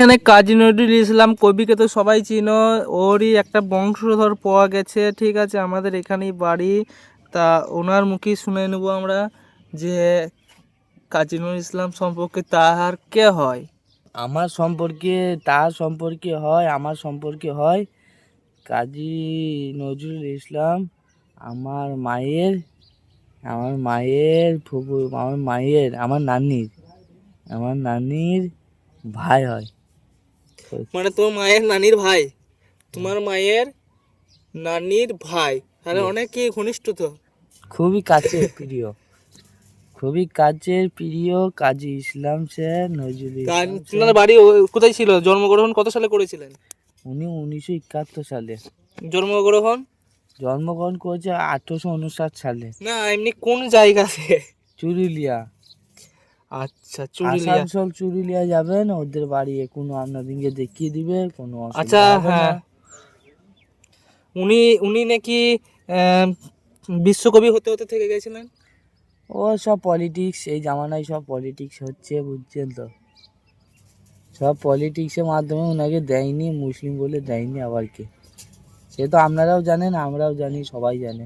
এখানে কাজী নজরুল ইসলাম কবিকে তো সবাই চিনো, ওরই একটা বংশধর পাওয়া গেছে, ঠিক আছে, আমাদের এখানেই বাড়ি। তা ওনার মুখেই শুনে নেব আমরা যে কাজী নজরুল ইসলাম সম্পর্কে তাহার কে হয়। আমার সম্পর্কে তার সম্পর্কে হয়, আমার সম্পর্কে হয় কাজী নজরুল ইসলাম আমার মায়ের আমার মায়ের ফুফু আমার মায়ের আমার নানির ভাই হয়। মানে তোমার মায়ের নানির ভাই, তোমার মায়ের নানির ভাই, তাহলে অনেকই ঘনিষ্ঠ তো। খুবই কাছের প্রিয়, খুবই কাছের প্রিয় কাজী ইসলাম স্যার, নজরুল ইসলাম তোমার স্যার। বাড়ি কোথায় ছিল? জন্মগ্রহণ কত সালে করেছিলেন? উনি 1971 সালে জন্মগ্রহণ জন্মগ্রহণ করেছে, 1859 সালে। না, এমনি কোন জায়গাতে? চুরুলিয়া, আচ্ছা, চুরুলিয়া। আসানসোল চুরুলিয়া যাবেন, ওদের বাড়ি কোনো আপনাদেরকে দেখিয়ে দিবে, কোনো আচ্ছা, অসুবিধা হবে না। হ্যাঁ, উনি উনি নাকি আহ, বিশ্বকবি হতে হতে থেকে গেছিলেন। ও সব পলিটিক্স, এই জামানায় সব পলিটিক্স হচ্ছে, বুঝছেন তো, সব পলিটিক্সের মাধ্যমে ওনাকে দেয়নি, মুসলিম বলে দেয়নি আবার কি, সে তো আপনারাও জানেন, আমরাও জানি, সবাই জানে।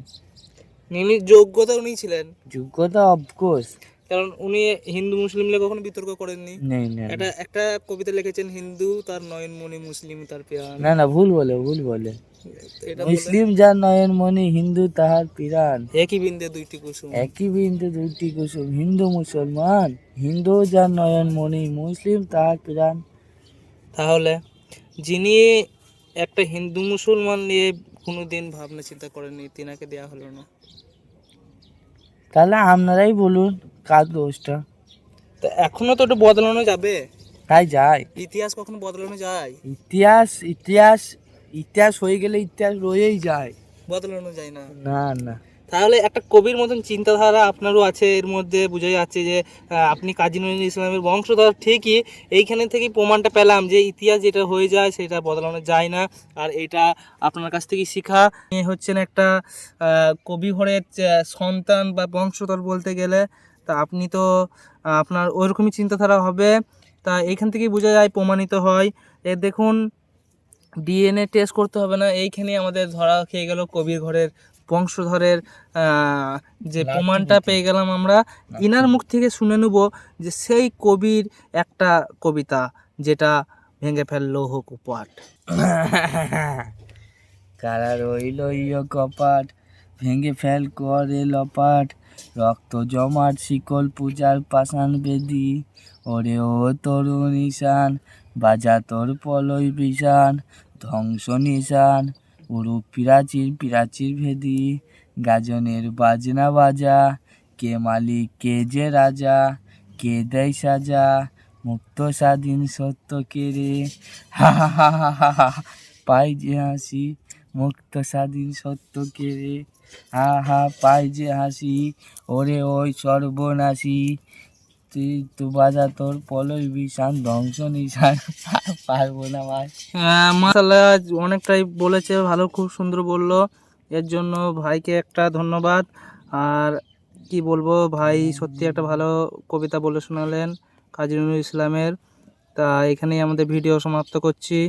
উনি যোগ্যতা উনি ছিলেন, যোগ্যতা অফকোর্স কারণ উনি হিন্দু মুসলিম নিয়ে কখনো বিতর্ক করেননি। নেই, না একটা একটা কবিতা লিখেছেন, হিন্দু তার নয়নমণি, মুসলিম তার প্রাণ। না না, ভুল বলে এটা বলে, মুসলিম যার নয়নমণি, হিন্দু তাহার পিরান। একই বিন্দে দুইটি কুসুম। একই বিন্দু দুটি কুসুম, হিন্দু মুসলমান, হিন্দু যার নয়নমণি, মুসলিম তাহার পিরান। তাহলে যিনি একটা হিন্দু মুসলমান নিয়ে কোনোদিন ভাবনা চিন্তা করেননি, তিনাকে দেয়া হলো না। তাহলে আপনারাই বলুন কার দোষটা। তো এখনো তো ওটা বদলানো যাবে। তাই যায়, ইতিহাস কখনো বদলানো যায়? ইতিহাস ইতিহাস ইতিহাস হয়ে গেলে ইতিহাস রয়েই যায়, বদলানো যায় না। না না। তাহলে একটা কবির মতন চিন্তাধারা আপনারও আছে, এর মধ্যে বোঝা যাচ্ছে যে আপনি কাজী নজরুল ইসলামের বংশধর ঠিকই। এইখানে থেকেই প্রমাণটা পেলাম যে ইতিহাস যেটা হয়ে যায় সেটা বদলানো যায় না। আর এটা আপনার কাছ থেকেই শেখা। এ হচ্ছেন একটা কবি ঘরের সন্তান বা বংশধর বলতে গেলে। তা আপনি তো আপনার ওইরকমই চিন্তাধারা হবে। তা এইখান থেকেই বোঝা যায়, প্রমাণিত হয়। এ দেখুন, ডিএনএ টেস্ট করতে হবে না, এইখানেই আমাদের ধরা খেয়ে গেল কবির ঘরের বংশধরের যে প্রমাণটা পেয়ে গেলাম আমরা। ইনার মুখ থেকে শুনে নেব যে সেই কবির একটা কবিতা, যেটা ভেঙে ফেললো লৌহ কপাট। কারা রইল ইয় কপাট, ভেঙে ফেল করে লপাট, রক্ত জমাট শিকল পূজার পাষাণ বেদি, ওরে ও তরুণ ঈশান, বাজা তোর পলয় বিষান, ধ্বংস নিশান, উড়ু পিরাচির পিরাচির ভেদি, গাজনের বাজনা বাজা, কে মালিক কে যে রাজা, কে দেয় সাজা, মুক্ত স্বাধীন সত্য কে রে, হা হা হা হা হা হা, পাই যে হাসি, মুক্ত স্বাধীন সত্য কে রে, হা হা পাই যে হাসি, ওরে ওই সর্বনাশী, তুই তো বাজা তোর পলয় বিষান, ধ্বংস নিশান। পারবো না ভাই। মাশাআল্লাহ, অনেকটাই বলেছে, ভালো, খুব সুন্দর বললো। এর জন্য ভাইকে একটা ধন্যবাদ। আর কি বলবো, ভাই সত্যি একটা ভালো কবিতা বলে শোনালেন কাজী নজরুল ইসলামের। তা এখানেই আমাদের ভিডিও সমাপ্ত করছি।